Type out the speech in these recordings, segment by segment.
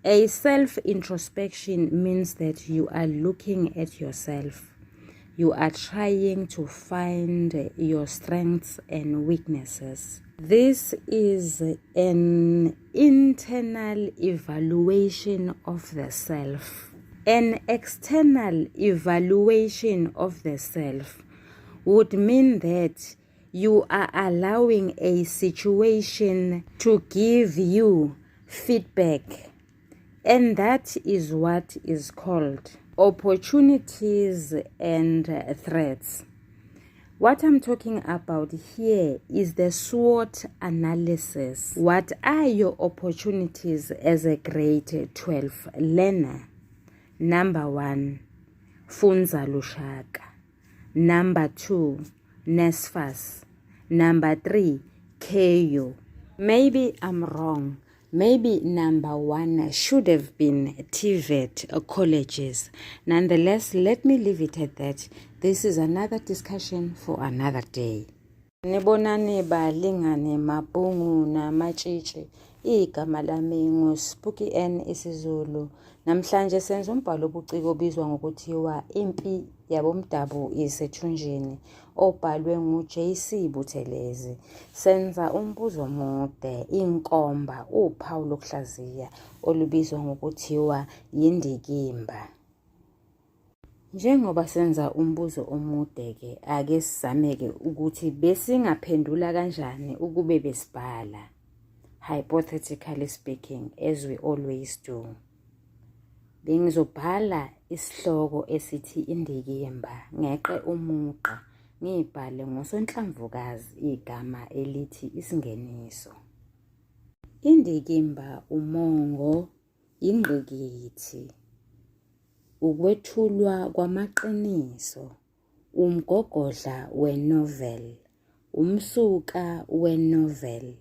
A self-introspection means that you are looking at yourself. You are trying to find your strengths and weaknesses. This is an internal evaluation of the self. An external evaluation of the self would mean that you are allowing a situation to give you feedback. And that is what is called opportunities and threats. What I'm talking about here is the SWOT analysis. What are your opportunities as a grade 12 learner? Number 1, Funza Lushaka. Number 2, NSFAS. Number 3, KU. Maybe I'm wrong. Maybe number 1 should have been TVET colleges. Nonetheless, let me leave it at that. This is another discussion for another day. Nibonani balingane mabungu na machichi. Igama lami nguSpuki N isiZulu. Namhlanje senza umbhalo obuciko obizwa ngokuthiwa Impi YaboMdabu Isethunjini obhalwe nguJC Buthelezi. Senza umbuzo omude, inkomba, uphawu lokuhlaziya olubizwa ngokuthiwa yindikimba. Njengoba senza umbuzo omude ke ake sizameke ukuthi besingaphendula kanjani ukube besibhala, hypothetically speaking, as we always do. Bengizobhala isihloko esithi indikimba ngeqe umuqa ngibhale ngosonhlamvukazi igama elithi isingeniso. Indikimba umongo, ingqikithi, ukwethulwa kwamaqiniso, umgogodla wenovel, umsuka wenovel,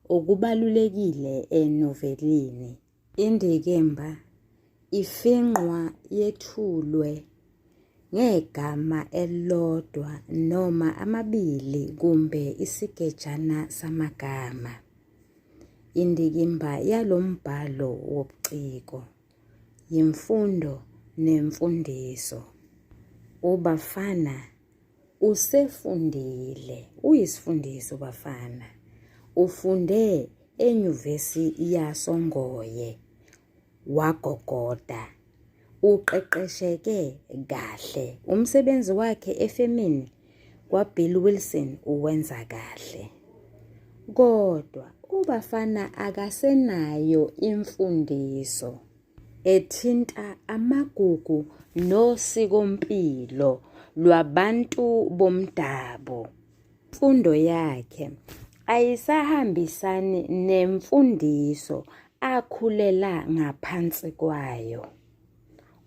okubalulekile enovelini. Indikimba ifinqwa yethulwe ngegama elilodwa noma amabili kumbe isigejana samagama. Indikimba yalombhalo wobuciko yimfundo nemfundiso. Ubafana usefundile, uyisifundiso bafana. Ufunde enyuvesi yaSongoye, wagogoda, uqeqesheke kahle. Umsebenzi wakhe efemini kwaBill Wilson uwenza kahle. Kodwa ubafana akasenayo imfundiso ethinta amagugu nosikompilo lwabantu bomdabu. Imfundo yakhe ayisahambisani nemfundiso akhulela ngaphansi kwayo.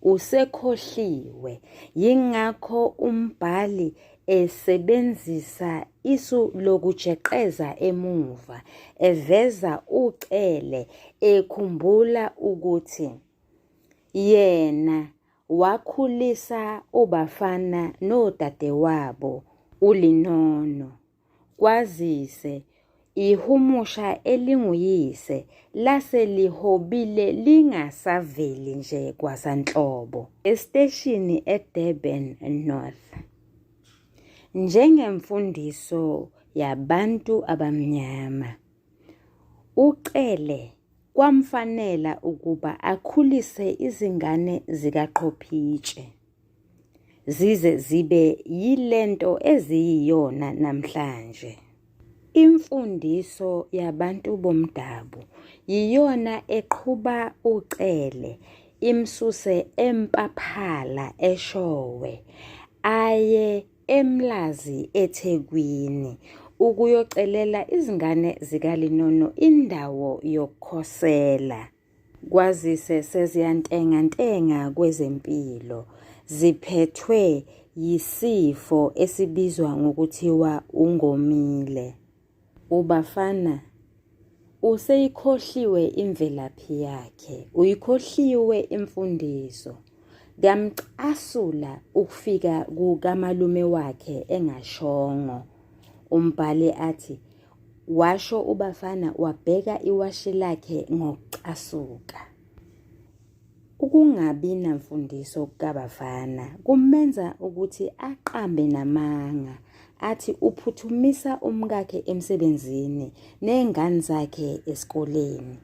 Usekhohliwe, yingakho umbhali esebenzisa isu lokujeqeza emuva, eveza ucele, ekhumbula ukuthi yena wakhulisa ubafana nodadewabo ulinono. Kwazise ihumusha elinguyise lase lihobile lingasaveli nje kwasanhlobo esiteshini eDurban North. Njengemfundiso yabantu abamnyama, ucele kwamfanela ukuba akhulise izingane zikaQophitshe zize zibe yilento eziyiyona namhlanje. Imfundiso yabantu bomdabu yiyona eqhuba ucele, imsuse empaphala eShowe aye eMlazi eThekwini ukuyocelela izingane zikalinono indawo yokukhosela. Kwazise seziyantengantenga kwezempilo, ziphethwe yisifo esibizwa ngokuthiwa ungomile. Ubafana useyikhohliwe imvelaphi yakhe, uyikhohliwe imfundiso. Kamcasula ukufika kukamalume wakhe engashongo. Umbhali athi washo ubafana wabheka iwashi lakhe ngokucasuka. Ukungabi namfundiso kabafana kumenza ukuthi aqambe namanga athi uphuthumisa umkakhe emsebenzini nengane zakhe esikoleni.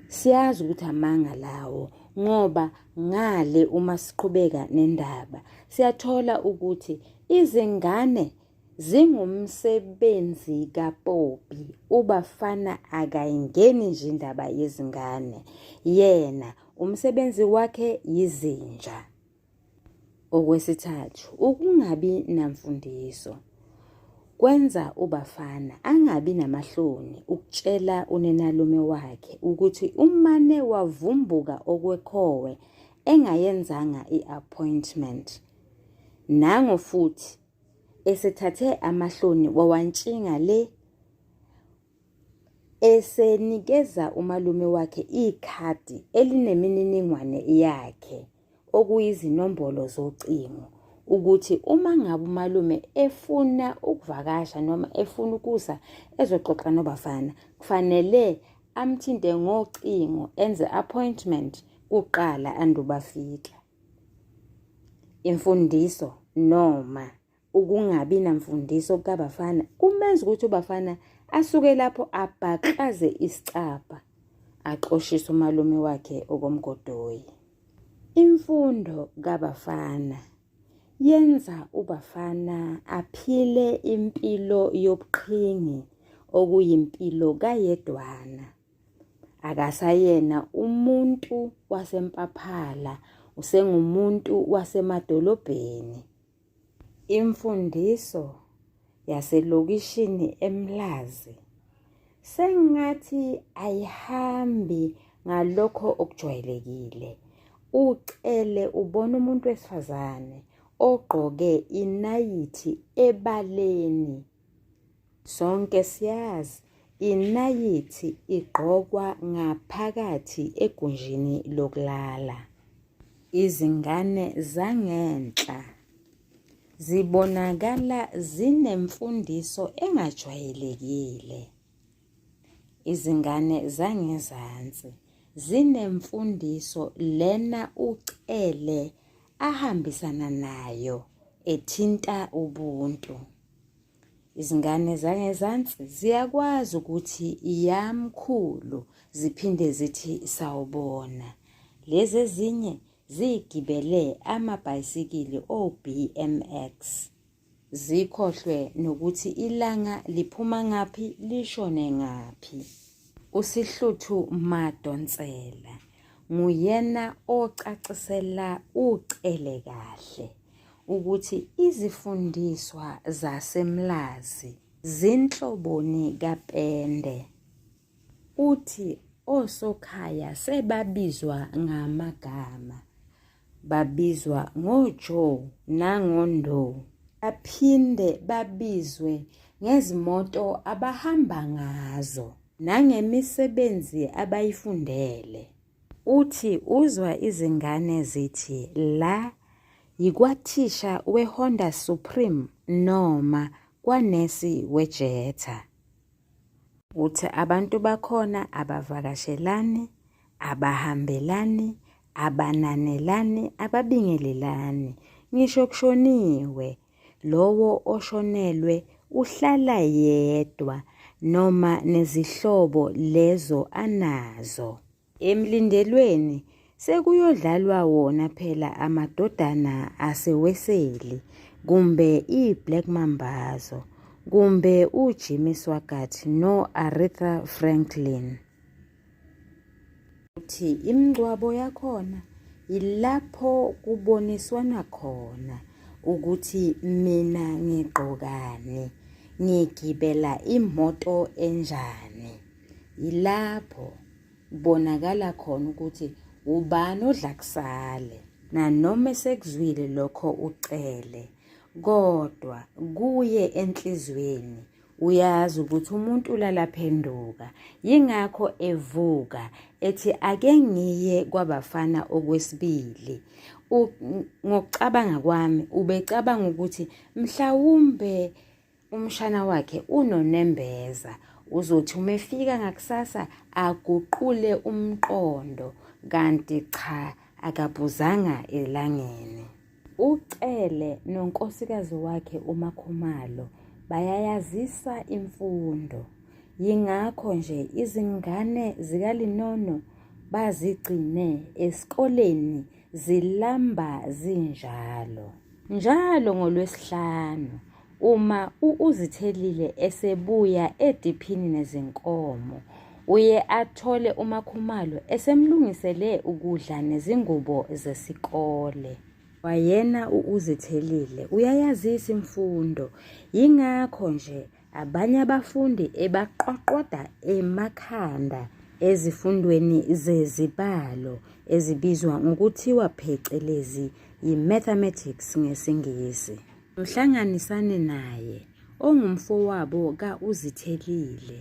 Siyazi ukuthi amanga lawo ngoba ngale uma siqhubeka nendaba siyathola ukuthi izingane zingumsebenzi kaPopi. Ubafana akayingeni nje indaba yezingane, yena umsebenzi wakhe yizinja. Okwesithathu, ukungabi namfundiso kwenza ubafana angabi namahloni ukutshela unenalume wakhe ukuthi umane wavumbuka okwekhowe engayenzanga i-appointment. Nango futhi esethathe amahloni wawantshinga le esenikeza umalume wakhe ikhadi elinemininingwane yakhe okuyizinombolo zocingo ukuthi uma ngabe umalume efuna ukuvakasha noma efuna ukuza ezoxoxa nobafana kufanele amthinte ngocingo enze appointment kuqala andubafika. Imfundiso noma ukungabi namfundiso kabafana kumenza ukuthi ubafana asuke lapho abhaqaze isicapha aqoshise umalume wakhe okomgodoyi. Imfundo kabafana yenza ubafana aphile impilo yobuqhingi okuyimpilo kayedwana. Akasayena umuntu wasempaphala, usengumuntu wasemadolobheni. Imfundiso yaselokishini eMlazi sengathi ayihambi ngalokho okujwayelekile. Ucele ubona umuntu wesifazane ogqoke inayithi ebaleni. Sonke siyazi inayithi igqokwa ngaphakathi egunjini lokulala. Izingane zangenhla zibonakala zinemfundiso engajwayelekile. Izingane zangezansi zinemfundiso Lena ucele ahambisana nayo ethinta ubuntu. Izingane zangezansi ziyakwazi ukuthi yamkhulu ziphinde zithi sawubona. Lezi ezinye zigibele amabhayisikili o-BMX. Zikhohlwe nokuthi ilanga liphuma ngaphi lishone ngaphi. USihluthu Madonsela nguyena ocacisela ucele kahle ukuthi izifundiswa zaseMlazi zinhloboni kapende. Uthi osokhaya sebabizwa ngamagama, babizwa ngoJoe nangoNdo, baphinde babizwe ngezimoto abahamba ngazo nangemisebenzi abayifundele. Uthi uzwa izingane zithi la yikwathisha weHonda Supreme noma kwanesi weJetta. Uthi abantu bakhona abavakashelani, abahambelani, abananelani, ababingelelani. Ngisho kushoniwe, lowo oshonelwe uhlala yedwa noma nezihlobo lezo anazo. Emlindelweni sekuyodlalwa wona phela amadodana aseweseli, kumbe iBlack Mambazo, kumbe uJimmy Swaggart no-Aretha Franklin. Uthi imingcwabo yakhona yilapho kuboniswana khona ukuthi mina ngigqokani, ngigibela imoto enjani. Yilapho kubonakala khona ukuthi ubani odla kusale. Nanoma sekuzwile lokho ucele, kodwa kuye enhlizweni uyazi ukuthi umuntu ulalaphenduka. Yingakho evuka ethi ake ngiye kwabafana okwesibili. Ngokucabanga kwami ubecabanga ukuthi mhlawumbe umshana wakhe unoNembeza, uzothi umefika ngakusasa aguqule umqondo kanti cha akabuzanga elangeni. Ucele nonkosikazi wakhe uMakhumalo bayayazisa imfundo. Yingakho nje izingane zikaLinono bazigcine esikoleni zilamba zinjalo. Njalo ngoLwesihlanu uma uZithelile esebuya ediphini nezinkomo, uye athole uMakhumalo esemlungisele ukudla nezingubo zesikole. Wayena uZithelile uyayazisa imfundo. Yingakho nje abanye abafundi ebaqoqoda emakhanda ezifundweni zezibalo ezibizwa ngokuthiwa phecelezi i-mathematics ngesiNgisi. Uhlanganisane naye ongumfowabo kaUZithelile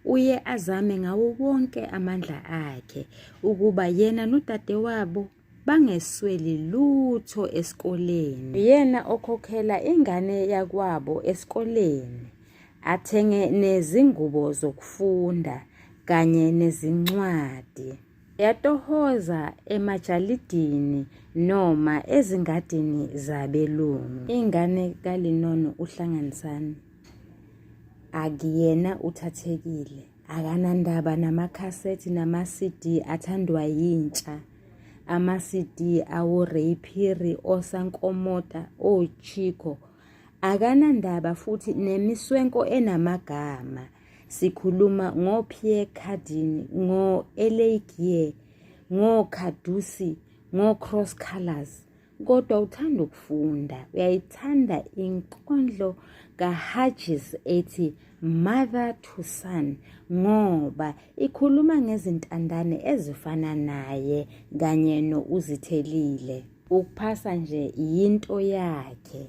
uye azame ngawo wonke amandla akhe ukuba yena nodadewabo bangesweli lutho esikoleni. Yena okhokhela ingane yakwabo esikoleni, athenge nezingubo zokufunda kanye nezincwadi. Yatohoza emajalidini noma ezingadini zabelungu. Ingane kaLinono uHlanganisani akuyena uthathekile, akanandaba namakhasethi nama-CD athandwa yintsha. Ama-CD awo-Rayphiri, oSankomota, oChico. Akanandaba futhi nemiswenko enamagama. Sikhuluma ngoPierre Cardin, ngo-Elegier, ngoKadusi, ngo-Cross Colors. Kodwa uthanda ukufunda, uyayithanda inkondlo kaHadges ethi Mother to Son ngoba ikhuluma ngezintandane ezifana naye kanye noUZithelile. Ukuphasa nje yinto yakhe.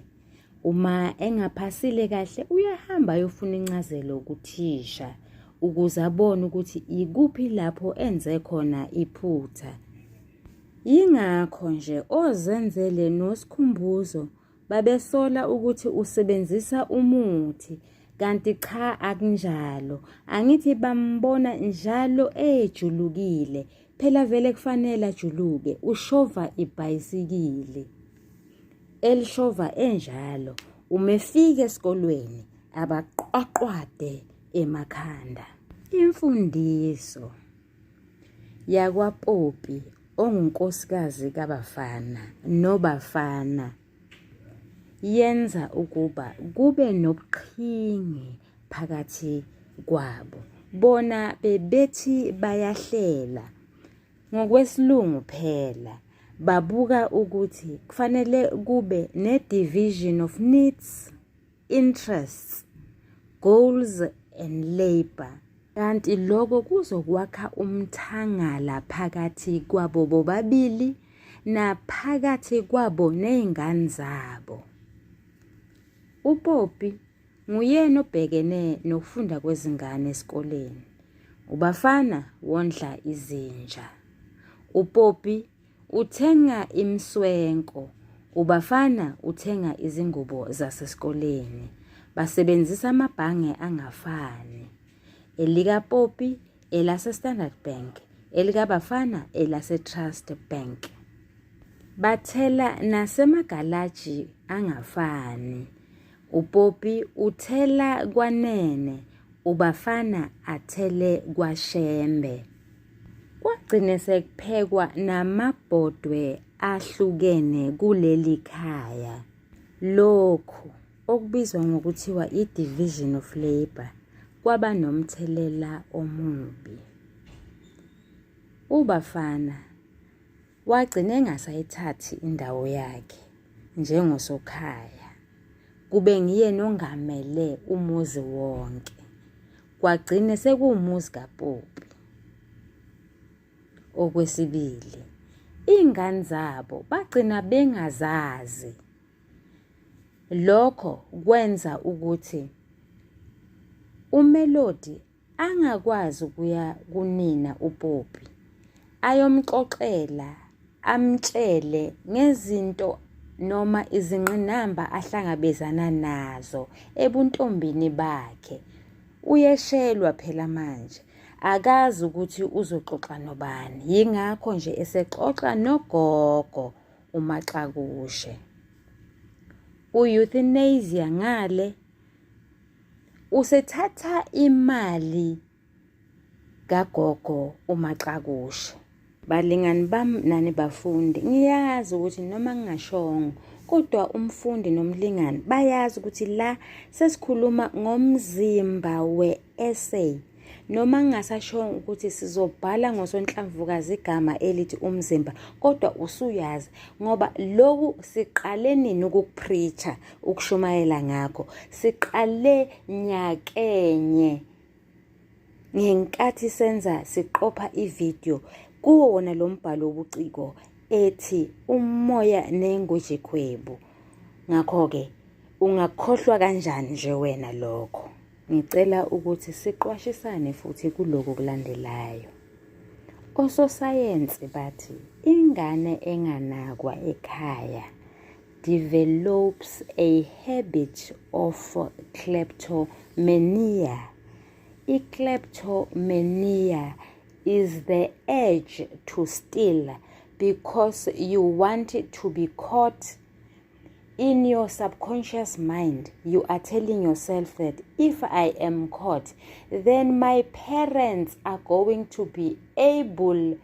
Uma engaphasile kahle uyahamba ayofuna incazelo kuthisha ukuze abone ukuthi ikuphi lapho enze khona iphutha. Yingakho nje ozenzele noSikhumbuzo babesola ukuthi usebenzisa umuthi, kanti cha akunjalo. Angithi bambona njalo ejulukile, phela vele kufanele ajuluke, ushova ibhayisikili. Elishova enjalo umefika esikolweni abaqwaqwade emakhanda. Imfundiso yakwaPopi ongunkosikazi kaBafana noBafana yenza ukuba kube nobuqhingi phakathi kwabo. Bona bebethi bayahlela ngokwesilungu phela. Babuka ukuthi kufanele kube ne-division of needs, interests, goals and labor. Kanti lokho kuzokwakha umthangala phakathi kwabo bobabili naphakathi kwabo nezingane zabo. uPopi nguyena obhekene nokufunda kwezingane esikoleni. uBafana wondla izinja. uPopi uthenga imswenko, uBafana uthenga izingubo zasesikoleni. Basebenzisa amabhange angafani. ElikaPopi elase-Standard Bank, elikaBafana elase-Trust Bank. Bathela nasemagalaji angafani. uPopi uthela kwaNene, uBafana athele kwaShembe. Kwagcine sekuphekwa namabhodwe ahlukene kuleli khaya. Lokhu okubizwa ngokuthiwa i-division of labor kwaba nomthelela omubi. uBafana wagcina engasayithathi indawo yakhe njengosokhaya. Kube nguyena ongamele umuzi wonke. Kwagcine sekuwumuzi kaPopi. Okwesibili, ingane zabo bagcina bengazazi. Lokho kwenza ukuthi uMelody angakwazi ukuya kunina uPopi ayomxoxela, amtshele ngezinto noma izingqinamba ahlangabezana nazo ebuntombini bakhe. Uyeshelwa phela manje, akazi ukuthi uzoxoxa nobani. Yingakho nje esexoxa nogogo uMaxakushe. Euthanasia ngale usethatha imali kagogo uMaxakushe. Balingani bami nani bafundi, ngiyazi ukuthi noma ngingashongo kodwa umfundi nomlingani bayazi ukuthi la sesikhuluma ngomzimba we-essay. Noma ngingasashongo ukuthi sizobhala ngosonhlamvukazi igama elithi umzimba, kodwa usuyazi ngoba loku siqale nini ukupreacher, ukushumayela ngakho. Siqale nyakenye ngenkathi senza siqopha ivideo kuwo wona lo mbhalo wobuciko ethi umoya nengojekhwebu. Ngakho-ke ungakhohlwa kanjani nje wena lokho? Ngicela ukuthi siqwashisane futhi kuloko kulandelayo. Ososayensi bathi ingane enganakwa ekhaya develops a habit of kleptomania. Kleptomania is the urge to steal because you want it to be caught. In your subconscious mind, you are telling yourself that if I am caught, then my parents are going to be able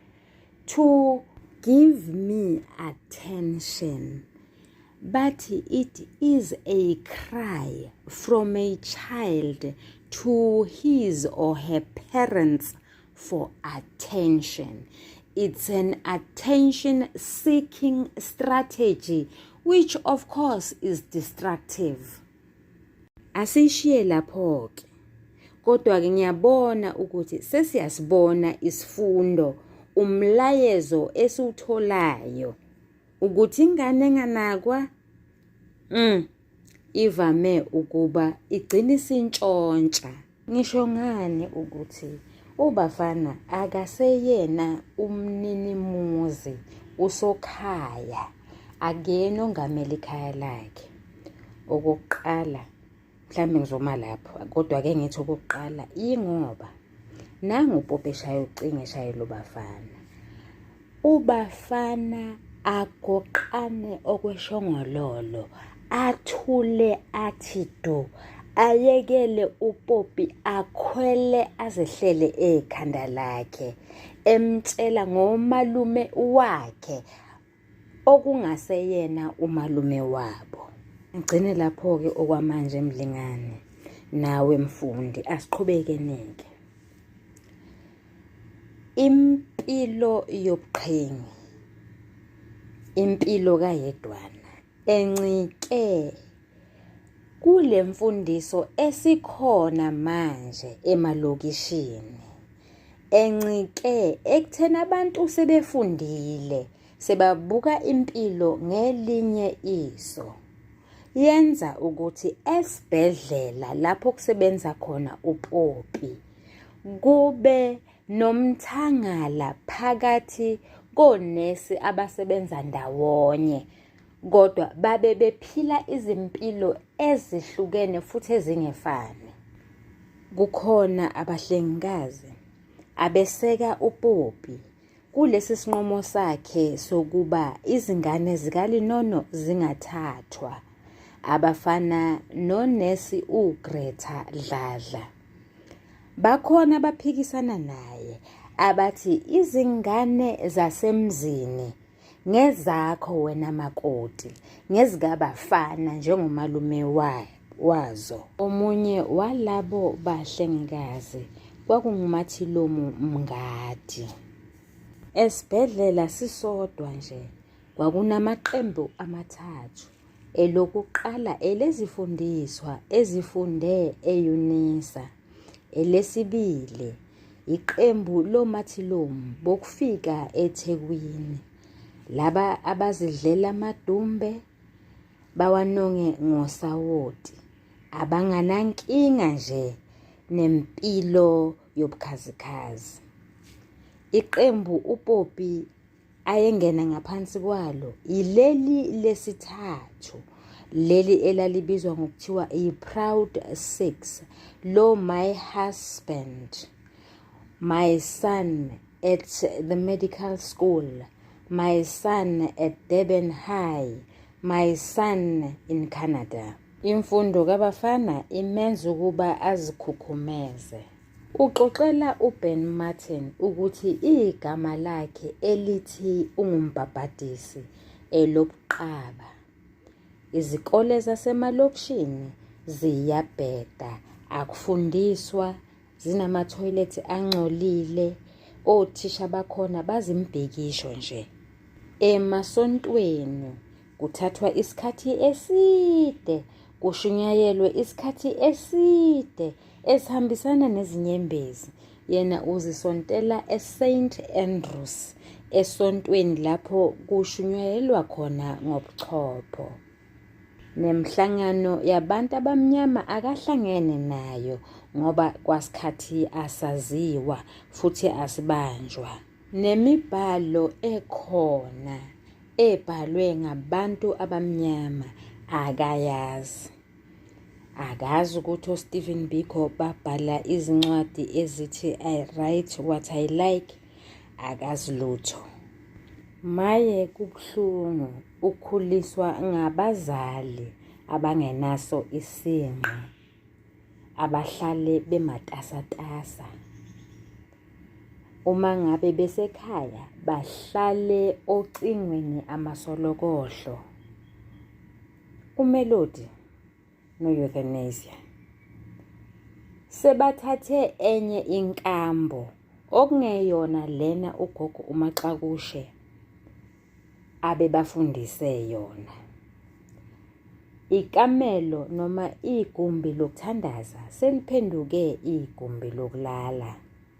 to give me attention. But it is a cry from a child to his or her parents for attention. It's an attention-seeking strategy, which of course is destructive. Asishiye lapho-ke. Kodwa-ke ngiyabona ukuthi sesiyasibona isifundo, umlayezo esiwutholayo ukuthi ingane enganakwa ivame ukuba igcina isintshontsha. Ngisho ngani ukuthi ubafana akaseyena umninimuzi usokhaya, akuyena ongamele ikhaya lakhe. Okokuqala mhlambe ngizoma lapho, kodwa-ke ngithi okokuqala ingoba nangu upope eshaya ucingo eshayela ubafana. Ubafana agoqane okweshongololo, athule athi do, ayekele upopi akhwele azehlele ekhanda lakhe, emtshela ngomalume wakhe okungaseyena umalume wabo. Ngigcine lapho-ke okwamanje mlingani nawe mfundi, asiqhubeke nike. Impilo yobuqhingi, impilo kayedwana encike kule mfundiso esikhona manje emalokishini, encike ekutheni abantu sebefundile, sebabuka impilo ngelinye iso. Yenza ukuthi esibhedlela lapho kusebenza khona upopi kube nomthangala phakathi konesi abasebenza ndawonye, kodwa babe bephila izimpilo ezihlukene futhi ezingefani. Kukhona abahlengikazi abeseka upopi kulesi sinqumo sakhe sokuba izingane zikaLinono zingathathwa, abafana nonesi uGreta Dladla. Bakhona abaphikisana naye abathi izingane zasemzini ngezakho wena makoti, ngezikabafana njengomalume wazo. Omunye walabo bahlengikazi kwakunguMathilomu Mngadi. Esibhedlela sisodwa nje kwakunamaqembu amathathu. Elokuqala elezifundiswa ezifunde eUnisa. Elesibili iqembu loMathilomu bokufika eThekwini. Laba abazidlela amadumbe bawanonge ngosawoti, abanganankinga nje nempilo yobukhazikhazi. Iqembu upopi ayengena ngaphansi kwalo ileli lesithathu, leli elalibizwa ngokuthiwa i-Proud Six, lo My Husband. My son at the medical school. My son at Durban High. My son in Canada. Imfundo kabafana imenza ukuba azikhukhumeze. Uxoxela uBen Martin ukuthi igama lakhe elithi ungumbhabhadisi elobuqaba. Izikole zasemalokishini ziyabheda, akufundiswa, zinama-toilet angcolile, othisha bakhona bazimbhekisho nje. Emasontweni kuthathwa isikhathi eside, kushunyayelwe isikhathi eside esihambisana nezinyembezi. Yena uzisontela eSt Andrews, esontweni lapho kushunyayelwa khona ngobuchopho. Nemhlangano yabantu abamnyama akahlangene nayo ngoba kwasikhathi asaziwa futhi asibanjwa. Nemibhalo ekhona ebhalwe ngabantu abamnyama akayazi. Akazi ukuthi Stephen Biko babhala izincwadi ezithi I write what I like. Akazi lutho. Maye kubuhlungu ukukhuliswa ngabazali abangenaso isinqi, abahlale bematasatasa. Uma ngabe besekhaya bahlale ocingweni amasolokohlo. UMelody no-euthanasia sebathathe enye inkambo okungeyona lena ugogo uMaxakushe abebafundise yona. Ikamelo noma igumbi lokuthandaza seliphenduke igumbi lokulala.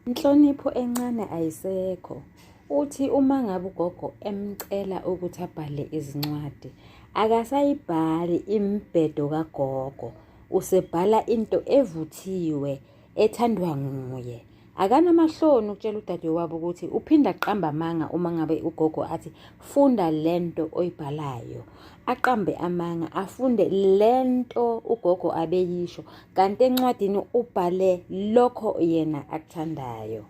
Inhlonipho encane ayisekho. Uthi uma ngabe ugogo emcela ukuthi abhale izincwadi, akasayibhali imibhedo kagogo, usebhala into evuthiwe ethandwa nguye. Akanamahloni ukutshela udadewabo ukuthi uphinda aqamba amanga uma ngabe ugogo athi funda lento oyibhalayo. Aqambe amanga afunde lento ugogo abeyisho, kanti encwadini ubhale lokho yena akuthandayo.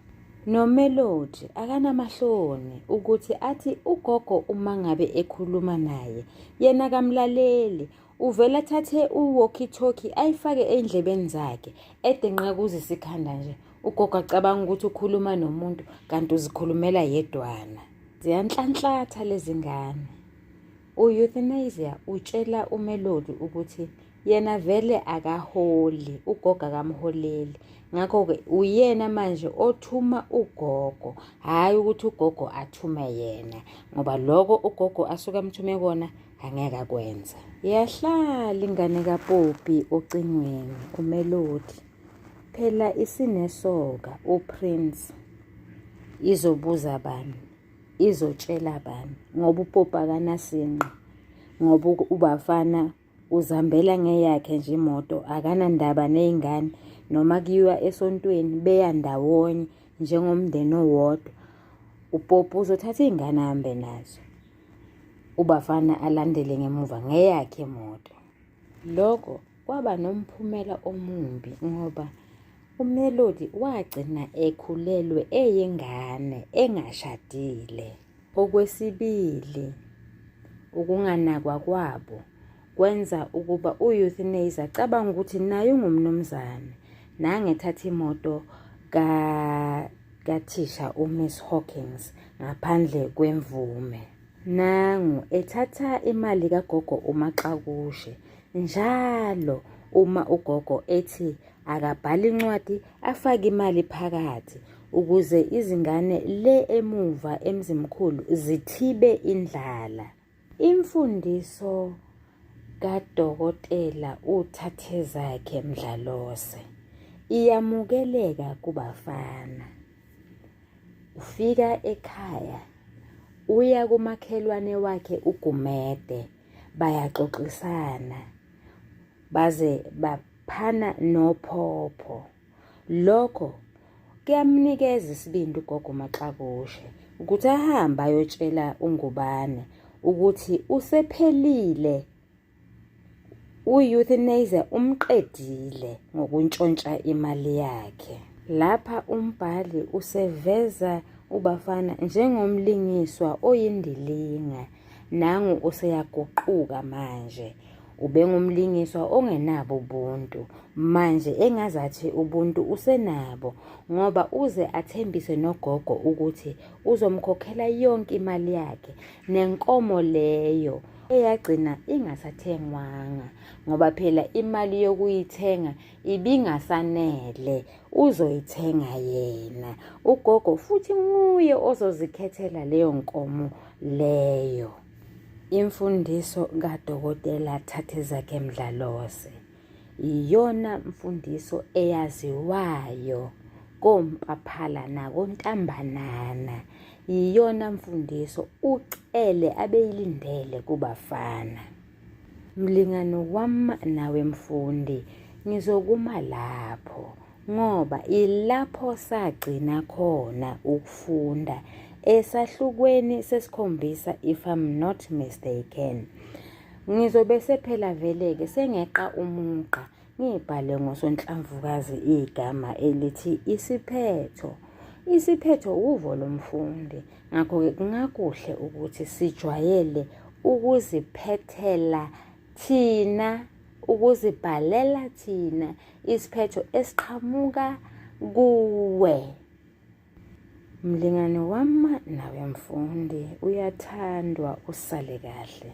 NoMelody akanamahloni ukuthi athi ugogo uma ngabe ekhuluma naye yena kamlaleli, uvela thathe uwalkie-talkie ayifake endlebeni zakhe edenqa kuzisikhanda nje. Ugogo acabanga ukuthi ukhuluma nomuntu kanti uzikhulumela yedwana. Ziyanhlanhlatha lezi ngane. U-euthanasia utshela uMelody ukuthi yena vele akaholi, ugogo akamholeli. Ngakho-ke uyena manje othuma ugogo, hhayi ukuthi ugogo athume yena, ngoba lokho ugogo asuke amthume kona angeke akwenza. Yahlala ingane kaPopi ocingweni uMelody. Phela isinesoka uPrince. Izobuza bani? Izotshela bani? Ngoba uPopi akanasinqi. Ngoba ubafana uzambela ngeyakhe nje imoto, akanandaba nezingane. Noma kuyiwa esontweni beya ndawonye njengomndeni owodwa. uPopi uzothatha izingane ahambe nazo, ubafana alandele ngemuva ngeyakhe imoto. Lokho kwaba nomphumela omumbi ngoba uMelody wagcina ekhulelwe eyingane engashadile. Okwesibili, ukunganakwa kwabo kwenza ukuba u-euthanasia acabanga ukuthi naye ungumnumzane, nangethatha imoto kathisha uMiss Hawkins ngaphandle kwemvume. Nangu ethatha imali kagogo uMaxakushe njalo uma ugogo ethi akabhala incwadi afake imali phakathi ukuze izingane le emuva emzimkhulu zithibe indlala. Imfundiso kadokotela uThathezakhe Mdlalose iyamukeleka kubafana. Ufika ekhaya, uya kumakhelwane wakhe uGumede, bayaxoxisana, baze baphana nophopho. Lokho kuyamnikeza isibindi ugogo Maxakushe ukuthi ahambe ayotshela uNgubane ukuthi usephelile, u-euthanasia umqedile ngokuntshontsha imali yakhe. Lapha umbhali useveza ubafana njengomlingiswa oyindilinga. Nangu useyaguquka manje. Ubengumlingiswa ongenabo ubuntu. Manje engazathi ubuntu usenabo ngoba uze athembise nogogo ukuthi uzomkhokhela yonke imali yakhe nenkomo leyo eyagcina ingasathengwanga ngoba phela imali yokuyithenga ibingasanele, uzoyithenga yena ugogo futhi nguye ozozikhethela leyo nkomo leyo. Imfundiso kaDokotela Thathizakhe Mdlalose iyona mfundiso eyaziwayo kompaphala nakontambanana. Iyona mfundiso ucele abeyilindele kubafana. Mlingani wami nawe mfundi, ngizokuma lapho ngoba ilapho sagcina khona ukufunda esahlukweni sesikhombisa if I'm not mistaken. Ngizobe sephela vele-ke sengeqa umugqa ngibhale ngosonhlamvukazi igama elithi isiphetho. Isiphetho uvo lomfundi. Ngakho-ke kungakuhle ukuthi sijwayele ukuziphethela thina, ukuzibhalela thina isiphetho esiqhamuka kuwe. Mlingani wami nawe mfundi, uyathandwa, usale kahle.